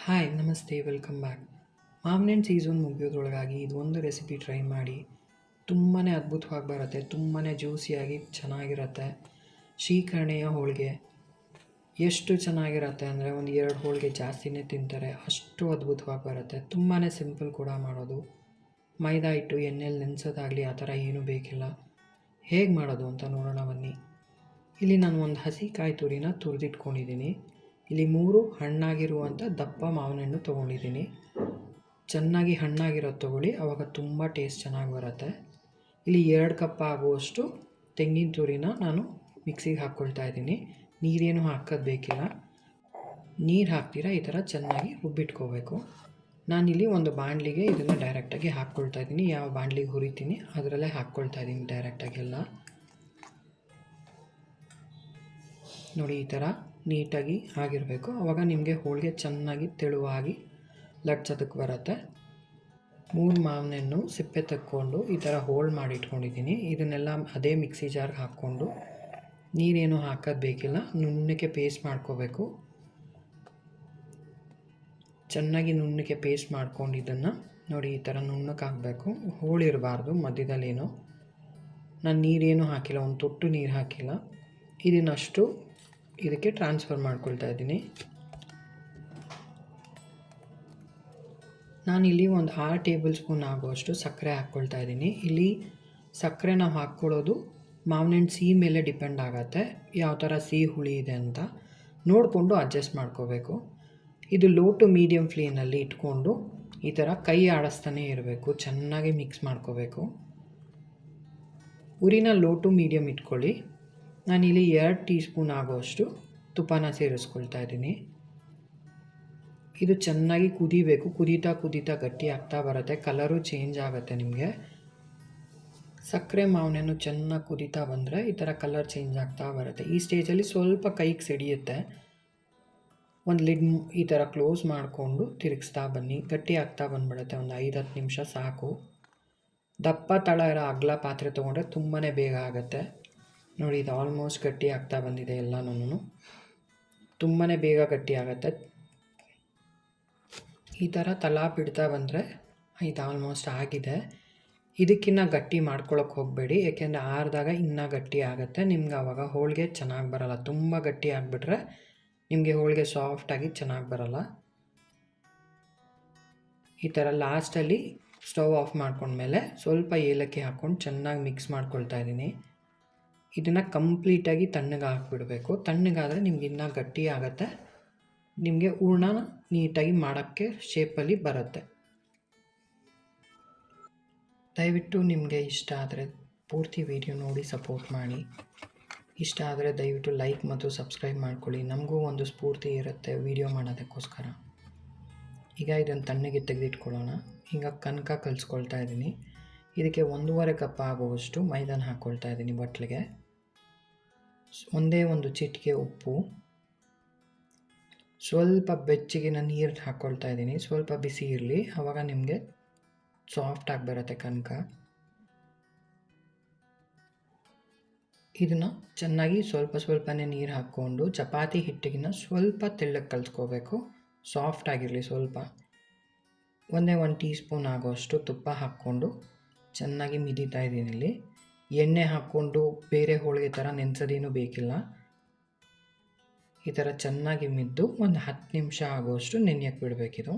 Hi ನಮಸ್ತೆ welcome back. ಮಾವಿನ ಹಣ್ಣು ಸೀಸನ್ ಮುಗಿಯೋದ್ರೊಳಗಾಗಿ ಇದೊಂದು ರೆಸಿಪಿ ಟ್ರೈ ಮಾಡಿ. ತುಂಬಾ ಅದ್ಭುತವಾಗಿ ಬರುತ್ತೆ, ತುಂಬಾ ಜ್ಯೂಸಿಯಾಗಿ ಚೆನ್ನಾಗಿರುತ್ತೆ. ಶ್ರೀಕರಣೆಯ ಹೋಳಿಗೆ ಎಷ್ಟು ಚೆನ್ನಾಗಿರುತ್ತೆ ಅಂದರೆ ಒಂದು 2 ಹೋಳಿಗೆ ಜಾಸ್ತಿನೇ ತಿಂತಾರೆ, ಅಷ್ಟು ಅದ್ಭುತವಾಗಿ ಬರುತ್ತೆ. ತುಂಬಾ ಸಿಂಪಲ್ ಕೂಡ ಮಾಡೋದು. ಮೈದಾ ಹಿಟ್ಟು ಎಣ್ಣೆಲಿ ನೆನೆಸೋದಾಗಲಿ ಆ ಥರ ಏನೂ ಬೇಕಿಲ್ಲ. ಹೇಗೆ ಮಾಡೋದು ಅಂತ ನೋಡೋಣ ಬನ್ನಿ. ಇಲ್ಲಿ ನಾನು ಒಂದು ಹಸಿ ಕಾಯಿ ತುರಿನ ತುರಿದಿಟ್ಕೊಂಡಿದ್ದೀನಿ. ಇಲ್ಲಿ 3 ಹಣ್ಣಾಗಿರುವಂಥ ದಪ್ಪ ಮಾವಿನ ಹಣ್ಣು ತೊಗೊಂಡಿದ್ದೀನಿ. ಚೆನ್ನಾಗಿ ಹಣ್ಣಾಗಿರೋದು ತೊಗೊಳ್ಳಿ, ಆವಾಗ ತುಂಬ ಟೇಸ್ಟ್ ಚೆನ್ನಾಗಿ ಬರುತ್ತೆ. ಇಲ್ಲಿ 2 ಕಪ್ ಆಗುವಷ್ಟು ತೆಂಗಿನ ತುರಿನ ನಾನು ಮಿಕ್ಸಿಗೆ ಹಾಕ್ಕೊಳ್ತಾ ಇದ್ದೀನಿ. ನೀರೇನು ಹಾಕೋದು ಬೇಕಿಲ್ಲ. ನೀರು ಹಾಕ್ತೀರಾ ಈ ಥರ ಚೆನ್ನಾಗಿ ರುಬ್ಬಿಟ್ಕೋಬೇಕು. ನಾನಿಲ್ಲಿ ಒಂದು ಬಾಣಲಿಗೆ ಇದನ್ನು ಡೈರೆಕ್ಟಾಗಿ ಹಾಕ್ಕೊಳ್ತಾ ಇದ್ದೀನಿ. ಯಾವ ಬಾಣಲಿಗೆ ಹುರಿತೀನಿ ಅದರಲ್ಲೇ ಹಾಕ್ಕೊಳ್ತಾ ಇದ್ದೀನಿ ಡೈರೆಕ್ಟಾಗೆಲ್ಲ. ನೋಡಿ ಈ ಥರ ನೀಟಾಗಿ ಆಗಿರಬೇಕು. ಆವಾಗ ನಿಮಗೆ ಹೋಳಿಗೆ ಚೆನ್ನಾಗಿ ತೆಳುವಾಗಿ ಲಟ್ಸೋದಕ್ಕೆ ಬರುತ್ತೆ. 3 ಮಾವಿನ ಹಣ್ಣು ಸಿಪ್ಪೆ ತಕ್ಕೊಂಡು ಈ ಥರ ಹೋಳು ಮಾಡಿ ಇಟ್ಕೊಂಡಿದ್ದೀನಿ. ಇದನ್ನೆಲ್ಲ ಅದೇ ಮಿಕ್ಸಿ ಜಾರ್ಗೆ ಹಾಕ್ಕೊಂಡು ನೀರೇನು ಹಾಕೋದು ಬೇಕಿಲ್ಲ, ನುಣ್ಣಗೆ ಪೇಸ್ಟ್ ಮಾಡ್ಕೋಬೇಕು. ಚೆನ್ನಾಗಿ ನುಣ್ಣಗೆ ಪೇಸ್ಟ್ ಮಾಡ್ಕೊಂಡು ಇದನ್ನು ನೋಡಿ ಈ ಥರ ನುಣ್ಣಕ್ಕೆ ಹಾಕಬೇಕು. ಹೋಳಿರಬಾರ್ದು ಮಧ್ಯದಲ್ಲೇನು. ನಾನು ನೀರೇನು ಹಾಕಿಲ್ಲ, ಒಂದು ತೊಟ್ಟು ನೀರು ಹಾಕಿಲ್ಲ. ಇದನ್ನಷ್ಟು ಇದಕ್ಕೆ ಟ್ರಾನ್ಸ್ಫರ್ ಮಾಡ್ಕೊಳ್ತಾ ಇದ್ದೀನಿ. ನಾನಿಲ್ಲಿ ಒಂದು 6 ಟೇಬಲ್ ಸ್ಪೂನ್ ಆಗುವಷ್ಟು ಸಕ್ಕರೆ ಹಾಕ್ಕೊಳ್ತಾ ಇದ್ದೀನಿ. ಇಲ್ಲಿ ಸಕ್ಕರೆ ನಾವು ಹಾಕ್ಕೊಳ್ಳೋದು ಮಾವಿನ ಹಣ್ಣು ಸಿಹಿ ಮೇಲೆ ಡಿಪೆಂಡ್ ಆಗುತ್ತೆ, ಯಾವ ಥರ ಸಿಹಿ ಹುಳಿ ಇದೆ ಅಂತ ನೋಡಿಕೊಂಡು ಅಡ್ಜಸ್ಟ್ ಮಾಡ್ಕೋಬೇಕು. ಇದು ಲೋ ಟು ಮೀಡಿಯಮ್ ಫ್ಲೇಮ್ನಲ್ಲಿ ಇಟ್ಕೊಂಡು ಈ ಥರ ಕೈ ಆಡಿಸ್ತಾನೆ ಇರಬೇಕು, ಚೆನ್ನಾಗಿ ಮಿಕ್ಸ್ ಮಾಡ್ಕೋಬೇಕು. ಉರಿನ ಲೋ ಟು ಮೀಡಿಯಮ್ ಇಟ್ಕೊಳ್ಳಿ. ನಾನಿಲ್ಲಿ 2 ಟೀ ಸ್ಪೂನ್ ಆಗುವಷ್ಟು ತುಪ್ಪನ ಸೇರಿಸ್ಕೊಳ್ತಾ ಇದ್ದೀನಿ. ಇದು ಚೆನ್ನಾಗಿ ಕುದಿಬೇಕು. ಕುದೀತಾ ಗಟ್ಟಿ ಆಗ್ತಾ ಬರುತ್ತೆ, ಕಲರು ಚೇಂಜ್ ಆಗುತ್ತೆ. ನಿಮಗೆ ಸಕ್ಕರೆ ಮಾವಿನ ಹಣ್ಣು ಚೆನ್ನಾಗಿ ಕುದೀತಾ ಬಂದರೆ ಈ ಥರ ಕಲರ್ ಚೇಂಜ್ ಆಗ್ತಾ ಬರುತ್ತೆ. ಈ ಸ್ಟೇಜಲ್ಲಿ ಸ್ವಲ್ಪ ಕೈಗೆ ಸಿಡಿಯುತ್ತೆ. ಒಂದು ಲಿಡ್ ಈ ಥರ ಕ್ಲೋಸ್ ಮಾಡಿಕೊಂಡು ತಿರುಗಿಸ್ತಾ ಬನ್ನಿ. ಗಟ್ಟಿ ಆಗ್ತಾ ಬಂದುಬಿಡುತ್ತೆ. ಒಂದು 5-10 ನಿಮಿಷ ಸಾಕು. ದಪ್ಪ ತಳ ಇರೋ ಅಗಲ ಪಾತ್ರೆ ತೊಗೊಂಡ್ರೆ ತುಂಬಾ ಬೇಗ ಆಗುತ್ತೆ. ನೋಡಿ ಇದು ಆಲ್ಮೋಸ್ಟ್ ಗಟ್ಟಿ ಆಗ್ತಾ ಬಂದಿದೆ ಎಲ್ಲನೂ. ತುಂಬಾ ಬೇಗ ಗಟ್ಟಿ ಆಗುತ್ತೆ. ಈ ಥರ ತಲಾ ಬಿಡ್ತಾ ಬಂದರೆ ಇದು ಆಲ್ಮೋಸ್ಟ್ ಆಗಿದೆ. ಇದಕ್ಕಿಂತ ಗಟ್ಟಿ ಮಾಡ್ಕೊಳಕ್ಕೆ ಹೋಗಬೇಡಿ, ಏಕೆಂದರೆ ಆರಿದಾಗ ಇನ್ನೂ ಗಟ್ಟಿ ಆಗುತ್ತೆ. ನಿಮ್ಗೆ ಆವಾಗ ಹೋಳಿಗೆ ಚೆನ್ನಾಗಿ ಬರೋಲ್ಲ. ತುಂಬ ಗಟ್ಟಿ ಆಗಿಬಿಟ್ರೆ ನಿಮಗೆ ಹೋಳಿಗೆ ಸಾಫ್ಟಾಗಿ ಚೆನ್ನಾಗಿ ಬರೋಲ್ಲ. ಈ ಥರ ಲಾಸ್ಟಲ್ಲಿ ಸ್ಟವ್ ಆಫ್ ಮಾಡ್ಕೊಂಡ್ಮೇಲೆ ಸ್ವಲ್ಪ ಏಲಕ್ಕಿ ಹಾಕ್ಕೊಂಡು ಚೆನ್ನಾಗಿ ಮಿಕ್ಸ್ ಮಾಡ್ಕೊಳ್ತಾ ಇದ್ದೀನಿ. ಇದನ್ನು ಕಂಪ್ಲೀಟಾಗಿ ತಣ್ಣಗೆ ಹಾಕ್ಬಿಡಬೇಕು. ತಣ್ಣಗಾದರೆ ನಿಮ್ಗೆ ಇನ್ನೂ ಗಟ್ಟಿ ಆಗುತ್ತೆ. ನಿಮಗೆ ಹೂರ್ಣ ನೀಟಾಗಿ ಮಾಡೋಕ್ಕೆ ಶೇಪಲ್ಲಿ ಬರುತ್ತೆ. ದಯವಿಟ್ಟು ನಿಮಗೆ ಇಷ್ಟ ಆದರೆ ಪೂರ್ತಿ ವಿಡಿಯೋ ನೋಡಿ ಸಪೋರ್ಟ್ ಮಾಡಿ. ಇಷ್ಟ ಆದರೆ ದಯವಿಟ್ಟು ಲೈಕ್ ಮತ್ತು ಸಬ್ಸ್ಕ್ರೈಬ್ ಮಾಡ್ಕೊಳ್ಳಿ. ನಮಗೂ ಒಂದು ಸ್ಫೂರ್ತಿ ಇರುತ್ತೆ ವಿಡಿಯೋ ಮಾಡೋದಕ್ಕೋಸ್ಕರ. ಈಗ ಇದನ್ನು ತಣ್ಣಗೆ ತೆಗೆದಿಟ್ಕೊಳ್ಳೋಣ. ಈಗ ಕನಕ ಕಲಿಸ್ಕೊಳ್ತಾ ಇದ್ದೀನಿ. ಇದಕ್ಕೆ 1.5 ಕಪ್ ಆಗುವಷ್ಟು ಮೈದಾನ ಹಾಕ್ಕೊಳ್ತಾ ಇದ್ದೀನಿ ಬಟ್ಲಿಗೆ. ಒಂದೇ ಒಂದು ಚಿಟಿಕೆ ಉಪ್ಪು, ಸ್ವಲ್ಪ ಬೆಚ್ಚಗಿನ ನೀರು ಹಾಕ್ಕೊಳ್ತಾ ಇದ್ದೀನಿ. ಸ್ವಲ್ಪ ಬಿಸಿ ಇರಲಿ, ಆವಾಗ ನಿಮಗೆ ಸಾಫ್ಟಾಗಿ ಬರುತ್ತೆ ಕನಕ. ಇದನ್ನು ಚೆನ್ನಾಗಿ ಸ್ವಲ್ಪನೇ ನೀರು ಹಾಕ್ಕೊಂಡು ಚಪಾತಿ ಹಿಟ್ಟಿಗಿನ ಸ್ವಲ್ಪ ತೆಳ್ಳಗೆ ಕಲಿಸ್ಕೋಬೇಕು. ಸಾಫ್ಟಾಗಿರಲಿ ಸ್ವಲ್ಪ. ಒಂದೇ 1 ಟೀ ಸ್ಪೂನ್ ಆಗೋಷ್ಟು ತುಪ್ಪ ಹಾಕ್ಕೊಂಡು ಚೆನ್ನಾಗಿ ಮಿದೀತಾ ಇದ್ದೀನಿ. ಇಲ್ಲಿ ಎಣ್ಣೆ ಹಾಕ್ಕೊಂಡು ಬೇರೆ ಹೋಳಿಗೆ ಥರ ನೆನೆಸೋದೇನೂ ಬೇಕಿಲ್ಲ. ಈ ಥರ ಚೆನ್ನಾಗಿ ಮಿದ್ದು ಒಂದು 10 ನಿಮಿಷ ಆಗುವಷ್ಟು ನೆನೆಯಕ್ಕೆ ಬಿಡಬೇಕಿದು.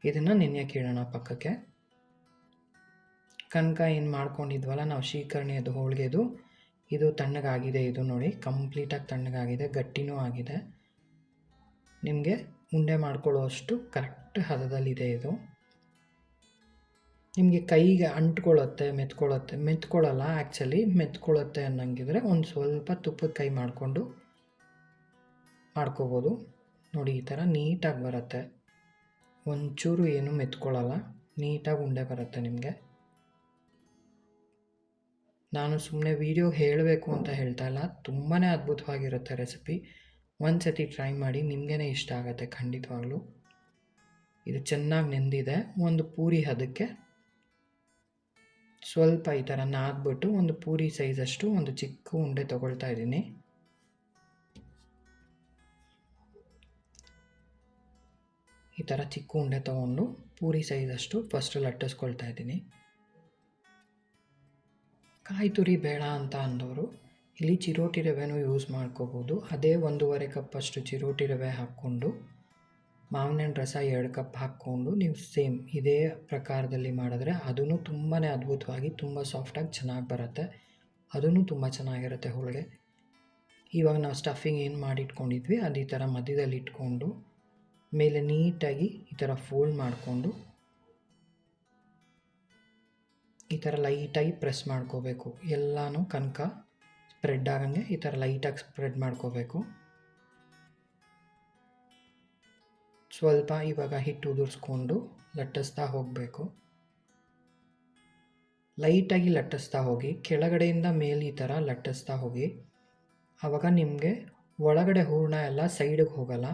ಇದನ್ನು ನೆನೆಯಕ್ಕೆ ಇಡೋಣ ಪಕ್ಕಕ್ಕೆ. ಕನಕ ಏನು ಮಾಡ್ಕೊಂಡಿದ್ವಲ್ಲ ನಾವು ಶ್ರೀಕರ್ಣಿಯದು ಹೋಳಿಗೆದು, ಇದು ತಣ್ಣಗಾಗಿದೆ. ಇದು ನೋಡಿ ಕಂಪ್ಲೀಟಾಗಿ ತಣ್ಣಗಾಗಿದೆ, ಗಟ್ಟಿನೂ ಆಗಿದೆ. ನಿಮಗೆ ಉಂಡೆ ಮಾಡ್ಕೊಳ್ಳೋಷ್ಟು ಕರೆಕ್ಟ್ ಹದದಲ್ಲಿದೆ ಇದು. ನಿಮಗೆ ಕೈಗೆ ಅಂಟ್ಕೊಳ್ಳುತ್ತೆ, ಮೆತ್ಕೊಳ್ಳಲ್ಲ. ಆ್ಯಕ್ಚುಲಿ ಮೆತ್ಕೊಳ್ಳುತ್ತೆ ಅನ್ನಂಗಿದ್ರೆ ಒಂದು ಸ್ವಲ್ಪ ತುಪ್ಪದ ಕೈ ಮಾಡಿಕೊಂಡು ಮಾಡ್ಕೋಬೋದು. ನೋಡಿ ಈ ಥರ ನೀಟಾಗಿ ಬರುತ್ತೆ. ಒಂಚೂರು ಏನು ಮೆತ್ಕೊಳ್ಳಲ್ಲ, ನೀಟಾಗಿ ಉಂಡೆ ಬರುತ್ತೆ ನಿಮಗೆ. ನಾನು ಸುಮ್ಮನೆ ವಿಡಿಯೋ ಹೇಳಬೇಕು ಅಂತ ಹೇಳ್ತಾ ಇಲ್ಲ, ತುಂಬಾ ಅದ್ಭುತವಾಗಿರುತ್ತೆ ರೆಸಿಪಿ. ಒಂದು ಸತಿ ಟ್ರೈ ಮಾಡಿ, ನಿಮಗೇ ಇಷ್ಟ ಆಗುತ್ತೆ ಖಂಡಿತವಾಗ್ಲೂ. ಇದು ಚೆನ್ನಾಗಿ ನೆಂದಿದೆ. ಒಂದು ಪೂರಿ ಹದಕ್ಕೆ ಸ್ವಲ್ಪ ಈ ಥರ ನಾದ್ಬಿಟ್ಟು ಒಂದು ಪೂರಿ ಸೈಜಷ್ಟು ಒಂದು ಚಿಕ್ಕ ಉಂಡೆ ತೊಗೊಳ್ತಾ ಇದ್ದೀನಿ. ಈ ಥರ ಚಿಕ್ಕ ಉಂಡೆ ತೊಗೊಂಡು ಪೂರಿ ಸೈಜಷ್ಟು ಫಸ್ಟ್ ಲಟ್ಟಿಸ್ಕೊಳ್ತಾ ಇದ್ದೀನಿ. ಕಾಯಿ ತುರಿ ಬೇಡ ಅಂತ ಅಂದವರು ಇಲ್ಲಿ ಚಿರೋಟಿ ರವೆನೂ ಯೂಸ್ ಮಾಡ್ಕೋಬೋದು. ಅದೇ 1.5 ಕಪ್ಪಷ್ಟು ಚಿರೋಟಿ ರವೆ ಹಾಕ್ಕೊಂಡು ಮಾವಿನ ಹಣ್ಣು ರಸ 2 ಕಪ್ ಹಾಕ್ಕೊಂಡು ನೀವು ಸೇಮ್ ಇದೇ ಪ್ರಕಾರದಲ್ಲಿ ಮಾಡಿದ್ರೆ ಅದೂ ತುಂಬಾ ಅದ್ಭುತವಾಗಿ ತುಂಬ ಸಾಫ್ಟಾಗಿ ಚೆನ್ನಾಗಿ ಬರುತ್ತೆ. ಅದೂ ತುಂಬ ಚೆನ್ನಾಗಿರುತ್ತೆ ಹೋಳಿಗೆ. ಇವಾಗ ನಾವು ಸ್ಟಫಿಂಗ್ ಏನು ಮಾಡಿಟ್ಕೊಂಡಿದ್ವಿ ಅದು ಈ ಥರ ಮಧ್ಯದಲ್ಲಿ ಇಟ್ಕೊಂಡು ಮೇಲೆ ನೀಟಾಗಿ ಈ ಥರ ಫೋಲ್ಡ್ ಮಾಡಿಕೊಂಡು ಈ ಥರ ಲೈಟಾಗಿ ಪ್ರೆಸ್ ಮಾಡ್ಕೋಬೇಕು. ಎಲ್ಲನೂ ಕನಕ ಸ್ಪ್ರೆಡ್ ಆಗಂಗೆ ಈ ಥರ ಲೈಟಾಗಿ ಸ್ಪ್ರೆಡ್ ಮಾಡ್ಕೋಬೇಕು. ಸ್ವಲ್ಪ ಇವಾಗ ಹಿಟ್ಟು ಉದುರಿಸ್ಕೊಂಡು ಲಟ್ಟಿಸ್ತಾ ಹೋಗಬೇಕು. ಲೈಟಾಗಿ ಲಟ್ಟಿಸ್ತಾ ಹೋಗಿ ಕೆಳಗಡೆಯಿಂದ ಮೇಲೆ ಈ ಥರ ಲಟ್ಟಿಸ್ತಾ ಹೋಗಿ. ಆವಾಗ ನಿಮಗೆ ಒಳಗಡೆ ಹೂರಣ ಎಲ್ಲ ಸೈಡಿಗೆ ಹೋಗಲ್ಲ,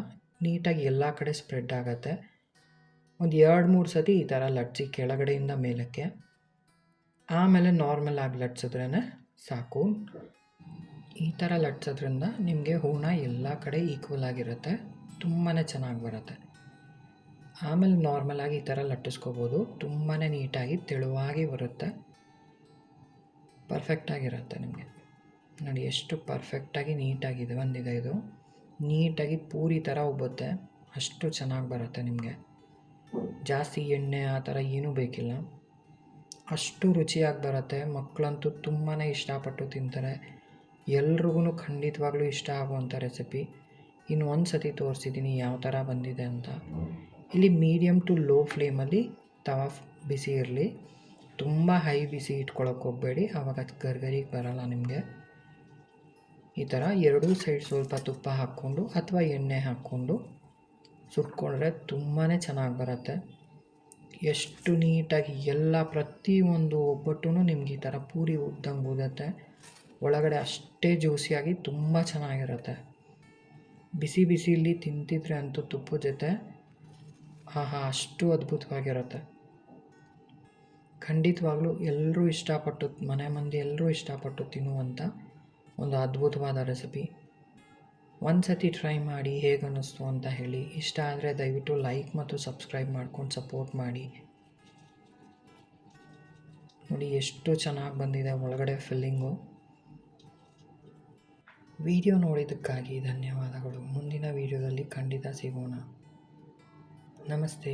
ನೀಟಾಗಿ ಎಲ್ಲ ಕಡೆ ಸ್ಪ್ರೆಡ್ ಆಗುತ್ತೆ. ಒಂದು 2-3 ಸತಿ ಈ ಥರ ಲಟ್ಟಿಸಿ ಕೆಳಗಡೆಯಿಂದ ಮೇಲಕ್ಕೆ, ಆಮೇಲೆ ನಾರ್ಮಲ್ ಆಗಿ ಲಟ್ಸಿದ್ರೇ ಸಾಕು. ಈ ಥರ ಲಟ್ಸೋದ್ರಿಂದ ನಿಮಗೆ ಹೂರಣ ಎಲ್ಲ ಕಡೆ ಈಕ್ವಲ್ ಆಗಿರುತ್ತೆ, ತುಂಬಾ ಚೆನ್ನಾಗಿ ಬರುತ್ತೆ. ಆಮೇಲೆ ನಾರ್ಮಲಾಗಿ ಈ ಥರ ಲಟ್ಟಿಸ್ಕೋಬೋದು. ತುಂಬಾ ನೀಟಾಗಿ ತೆಳುವಾಗಿ ಬರುತ್ತೆ, ಪರ್ಫೆಕ್ಟಾಗಿರುತ್ತೆ. ನಿಮಗೆ ನೋಡಿ ಎಷ್ಟು ಪರ್ಫೆಕ್ಟಾಗಿ ನೀಟಾಗಿದೆ ಬಂದಿದೆ. ಇದು ನೀಟಾಗಿ ಪೂರಿ ಥರ ಉಬ್ಬುತ್ತೆ, ಅಷ್ಟು ಚೆನ್ನಾಗಿ ಬರುತ್ತೆ. ನಿಮಗೆ ಜಾಸ್ತಿ ಎಣ್ಣೆ ಆ ಥರ ಏನೂ ಬೇಕಿಲ್ಲ, ಅಷ್ಟು ರುಚಿಯಾಗಿ ಬರುತ್ತೆ. ಮಕ್ಕಳಂತೂ ತುಂಬಾ ಇಷ್ಟಪಟ್ಟು ತಿಂತಾರೆ. ಎಲ್ರಿಗೂ ಖಂಡಿತವಾಗ್ಲೂ ಇಷ್ಟ ಆಗುವಂಥ ರೆಸಿಪಿ. ಇನ್ನು ಒಂದು ಸತಿ ತೋರಿಸಿದ್ದೀನಿ ಯಾವ ಥರ ಬಂದಿದೆ ಅಂತ. ಇಲ್ಲಿ ಮೀಡಿಯಮ್ ಟು ಲೋ ಫ್ಲೇಮಲ್ಲಿ ತವಾ ಬಿಸಿ ಇರಲಿ, ತುಂಬ ಹೈ ಬಿಸಿ ಇಟ್ಕೊಳಕ್ಕೆ ಹೋಗಬೇಡಿ, ಆವಾಗ ಗರ್ಗರಿಗೆ ಬರೋಲ್ಲ ನಿಮಗೆ. ಈ ಥರ ಎರಡೂ ಸೈಡ್ ಸ್ವಲ್ಪ ತುಪ್ಪ ಹಾಕ್ಕೊಂಡು ಅಥವಾ ಎಣ್ಣೆ ಹಾಕ್ಕೊಂಡು ಸುಟ್ಕೊಂಡ್ರೆ ತುಂಬಾ ಚೆನ್ನಾಗಿ ಬರುತ್ತೆ. ಎಷ್ಟು ನೀಟಾಗಿ ಎಲ್ಲ ಪ್ರತಿಯೊಂದು ಒಬ್ಬಟ್ಟು ನಿಮ್ಗೆ ಈ ಥರ ಪೂರಿ ಉದ್ದಂಗೆ ಊದುತ್ತೆ. ಒಳಗಡೆ ಅಷ್ಟೇ ಜ್ಯೂಸಿಯಾಗಿ ತುಂಬ ಚೆನ್ನಾಗಿರುತ್ತೆ. ಬಿಸಿ ಬಿಸಿಲಿ ತಿಂತಿದ್ರೆ ಅಂತೂ ತುಪ್ಪದ ಜೊತೆ ಆಹಾ ಅಷ್ಟು ಅದ್ಭುತವಾಗಿರುತ್ತೆ. ಖಂಡಿತವಾಗ್ಲೂ ಎಲ್ಲರೂ ಇಷ್ಟಪಟ್ಟು, ಮನೆ ಮಂದಿ ಎಲ್ಲರೂ ಇಷ್ಟಪಟ್ಟು ತಿನ್ನುವಂಥ ಒಂದು ಅದ್ಭುತವಾದ ರೆಸಿಪಿ. ಒಂದು ಸತಿ ಟ್ರೈ ಮಾಡಿ ಹೇಗೆ ಅನ್ನಿಸ್ತು ಅಂತ ಹೇಳಿ. ಇಷ್ಟ ಆದರೆ ದಯವಿಟ್ಟು ಲೈಕ್ ಮತ್ತು ಸಬ್ಸ್ಕ್ರೈಬ್ ಮಾಡ್ಕೊಂಡು ಸಪೋರ್ಟ್ ಮಾಡಿ. ನೋಡಿ ಎಷ್ಟು ಚೆನ್ನಾಗಿ ಬಂದಿದೆ ಒಳಗಡೆ ಫಿಲ್ಲಿಂಗು. ವಿಡಿಯೋ ನೋಡಿದ್ದಕ್ಕಾಗಿ ಧನ್ಯವಾದಗಳು. ಮುಂದಿನ ವಿಡಿಯೋದಲ್ಲಿ ಖಂಡಿತ ಸಿಗೋಣ. ನಮಸ್ತೆ.